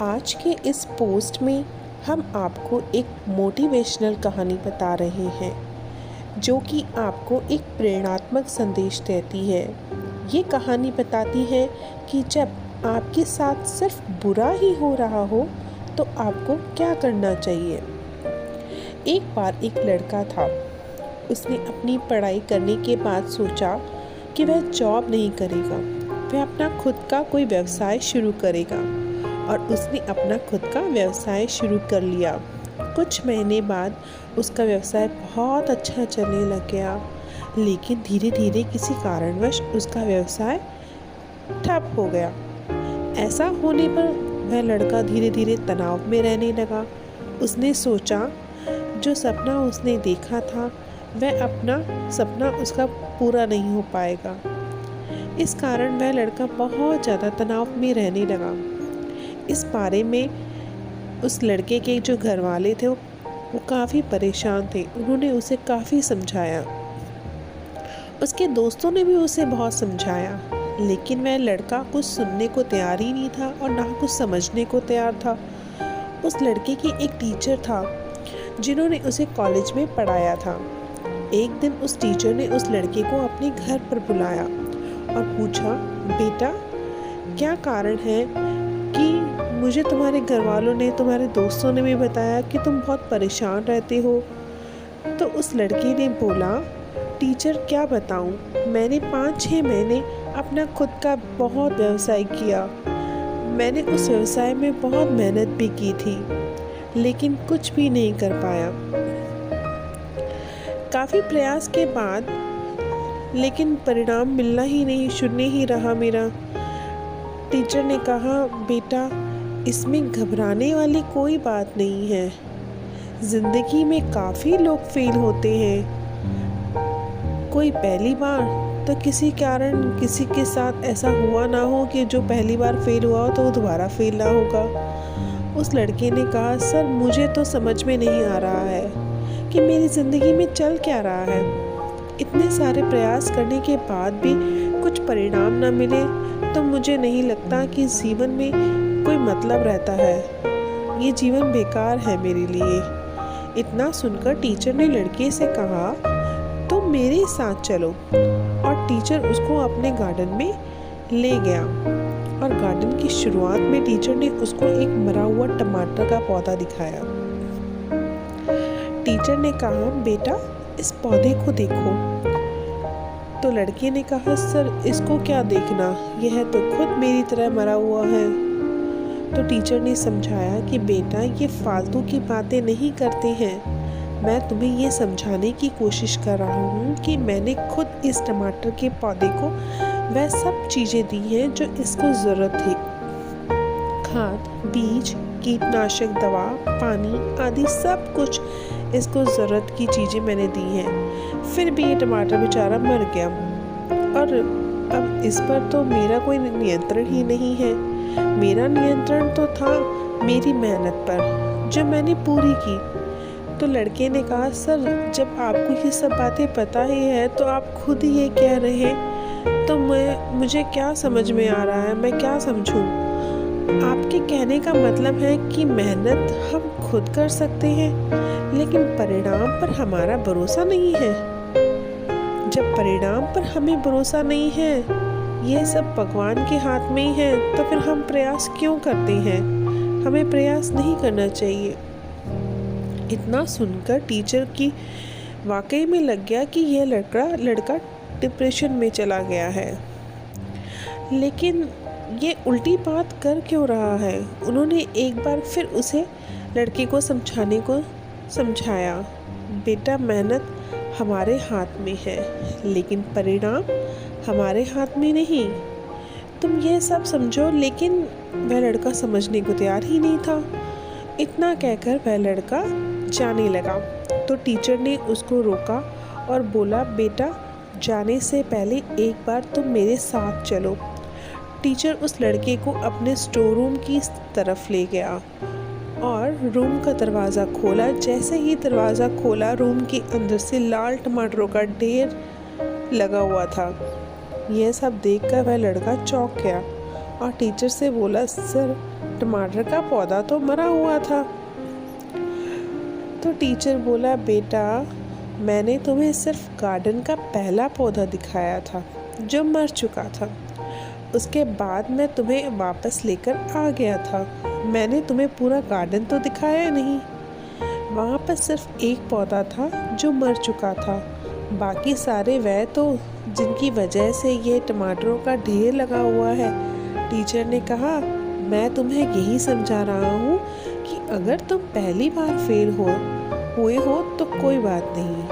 आज के इस पोस्ट में हम आपको एक मोटिवेशनल कहानी बता रहे हैं जो कि आपको एक प्रेरणात्मक संदेश देती है। ये कहानी बताती है कि जब आपके साथ सिर्फ बुरा ही हो रहा हो तो आपको क्या करना चाहिए। एक बार एक लड़का था। उसने अपनी पढ़ाई करने के बाद सोचा कि वह जॉब नहीं करेगा, वह अपना खुद का कोई व्यवसाय शुरू करेगा और उसने अपना खुद का व्यवसाय शुरू कर लिया। कुछ महीने बाद उसका व्यवसाय बहुत अच्छा चलने लग गया, लेकिन धीरे धीरे किसी कारणवश उसका व्यवसाय ठप हो गया। ऐसा होने पर वह लड़का धीरे धीरे तनाव में रहने लगा। उसने सोचा जो सपना उसने देखा था वह अपना सपना उसका पूरा नहीं हो पाएगा। इस कारण वह लड़का बहुत ज़्यादा तनाव में रहने लगा। इस बारे में उस लड़के के जो घर वाले थे वो काफ़ी परेशान थे। उन्होंने उसे काफ़ी समझाया, उसके दोस्तों ने भी उसे बहुत समझाया, लेकिन वह लड़का कुछ सुनने को तैयार ही नहीं था और ना कुछ समझने को तैयार था। उस लड़के की एक टीचर था जिन्होंने उसे कॉलेज में पढ़ाया था। एक दिन उस टीचर ने उस लड़के को अपने घर पर बुलाया और पूछा, बेटा क्या कारण है कि मुझे तुम्हारे घर वालों ने, तुम्हारे दोस्तों ने भी बताया कि तुम बहुत परेशान रहते हो। तो उस लड़के ने बोला, टीचर क्या बताऊं, मैंने 5-6 महीने अपना खुद का बहुत व्यवसाय किया। मैंने उस व्यवसाय में बहुत मेहनत भी की थी, लेकिन कुछ भी नहीं कर पाया। काफ़ी प्रयास के बाद लेकिन परिणाम मिलना ही नहीं, शून्य ही रहा मेरा। टीचर ने कहा, बेटा इसमें घबराने वाली कोई बात नहीं है। ज़िंदगी में काफ़ी लोग फेल होते हैं। कोई पहली बार तो किसी कारण किसी के साथ ऐसा हुआ ना हो कि जो पहली बार फेल हुआ हो तो वो दोबारा फेल ना होगा। उस लड़के ने कहा, सर मुझे तो समझ में नहीं आ रहा है कि मेरी ज़िंदगी में चल क्या रहा है। इतने सारे प्रयास करने के बाद भी कुछ परिणाम न मिले तो मुझे नहीं लगता कि जीवन में कोई मतलब रहता है। ये जीवन बेकार है मेरे लिए। इतना सुनकर टीचर ने लड़के से कहा, तो मेरे साथ चलो। और टीचर उसको अपने गार्डन में ले गया और गार्डन की शुरुआत में टीचर ने उसको एक मरा हुआ टमाटर का पौधा दिखाया। टीचर ने कहा, बेटा इस पौधे को देखो। तो लड़के ने कहा, सर इसको क्या देखना, यह तो खुद मेरी तरह मरा हुआ है। तो टीचर ने समझाया कि बेटा ये फालतू की बातें नहीं करते हैं। मैं तुम्हें ये समझाने की कोशिश कर रहा हूँ कि मैंने खुद इस टमाटर के पौधे को वह सब चीज़ें दी हैं जो इसको ज़रूरत थी। खाद, बीज, कीटनाशक दवा, पानी आदि सब कुछ इसको ज़रूरत की चीज़ें मैंने दी हैं। फिर भी ये टमाटर बेचारा मर गया और अब इस पर तो मेरा कोई नियंत्रण ही नहीं है। मेरा नियंत्रण तो था मेरी मेहनत पर जो मैंने पूरी की। तो लड़के ने कहा, सर जब आपको ये सब बातें पता ही है तो आप खुद ही ये कह रहे हैं तो मुझे क्या समझ में आ रहा है, मैं क्या समझूं। आपके कहने का मतलब है कि मेहनत हम खुद कर सकते हैं, लेकिन परिणाम पर हमारा भरोसा नहीं है। जब परिणाम पर हमें भरोसा नहीं है, ये सब भगवान के हाथ में ही है, तो फिर हम प्रयास क्यों करते हैं। हमें प्रयास नहीं करना चाहिए। इतना सुनकर टीचर की वाकई में लग गया कि यह लड़का डिप्रेशन में चला गया है। लेकिन ये उल्टी बात कर क्यों रहा है। उन्होंने एक बार फिर उसे लड़के को समझाया, बेटा मेहनत हमारे हाथ में है, लेकिन परिणाम हमारे हाथ में नहीं। तुम ये सब समझो। लेकिन वह लड़का समझने को तैयार ही नहीं था। इतना कहकर वह लड़का जाने लगा। तो टीचर ने उसको रोका और बोला, बेटा जाने से पहले एक बार तुम मेरे साथ चलो। टीचर उस लड़के को अपने स्टोर रूम की तरफ ले गया और रूम का दरवाज़ा खोला। जैसे ही दरवाज़ा खोला, रूम के अंदर से लाल टमाटरों का ढेर लगा हुआ था। यह सब देखकर वह लड़का चौंक गया और टीचर से बोला, सर टमाटर का पौधा तो मरा हुआ था। तो टीचर बोला, बेटा मैंने तुम्हें सिर्फ गार्डन का पहला पौधा दिखाया था जो मर चुका था। उसके बाद मैं तुम्हें वापस लेकर आ गया था। मैंने तुम्हें पूरा गार्डन तो दिखाया नहीं। वहाँ पर सिर्फ एक पौधा था जो मर चुका था, बाकी सारे वह तो जिनकी वजह से ये टमाटरों का ढेर लगा हुआ है। टीचर ने कहा, मैं तुम्हें यही समझा रहा हूँ कि अगर तुम पहली बार फेल हुए हो तो कोई बात नहीं,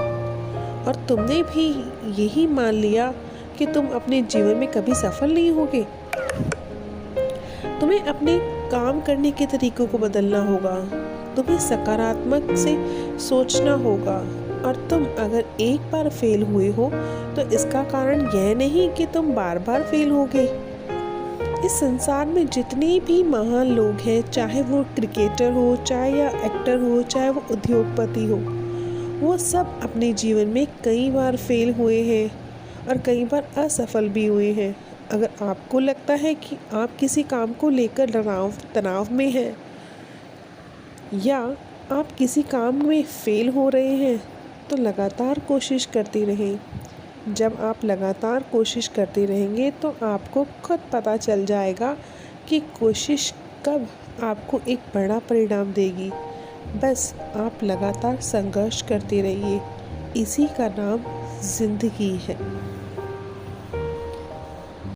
और तुमने भी यही मान लिया कि तुम अपने जीवन में कभी सफल नहीं होगे। तुम्हें अपने काम करने के तरीकों को बदलना होगा, तुम्हें सकारात्मक से सोचना होगा, और तुम अगर एक बार फेल हुए हो तो इसका कारण यह नहीं कि तुम बार बार फेल होगे। इस संसार में जितने भी महान लोग हैं, चाहे वो क्रिकेटर हो, चाहे या एक्टर हो, चाहे वो उद्योगपति हो, वो सब अपने जीवन में कई बार फेल हुए हैं और कई बार असफल भी हुए हैं। अगर आपको लगता है कि आप किसी काम को लेकर तनाव में हैं या आप किसी काम में फेल हो रहे हैं, तो लगातार कोशिश करते रहें। जब आप लगातार कोशिश करते रहेंगे तो आपको खुद पता चल जाएगा कि कोशिश कब आपको एक बड़ा परिणाम देगी। बस आप लगातार संघर्ष करते रहिए, इसी का नाम ज़िंदगी है।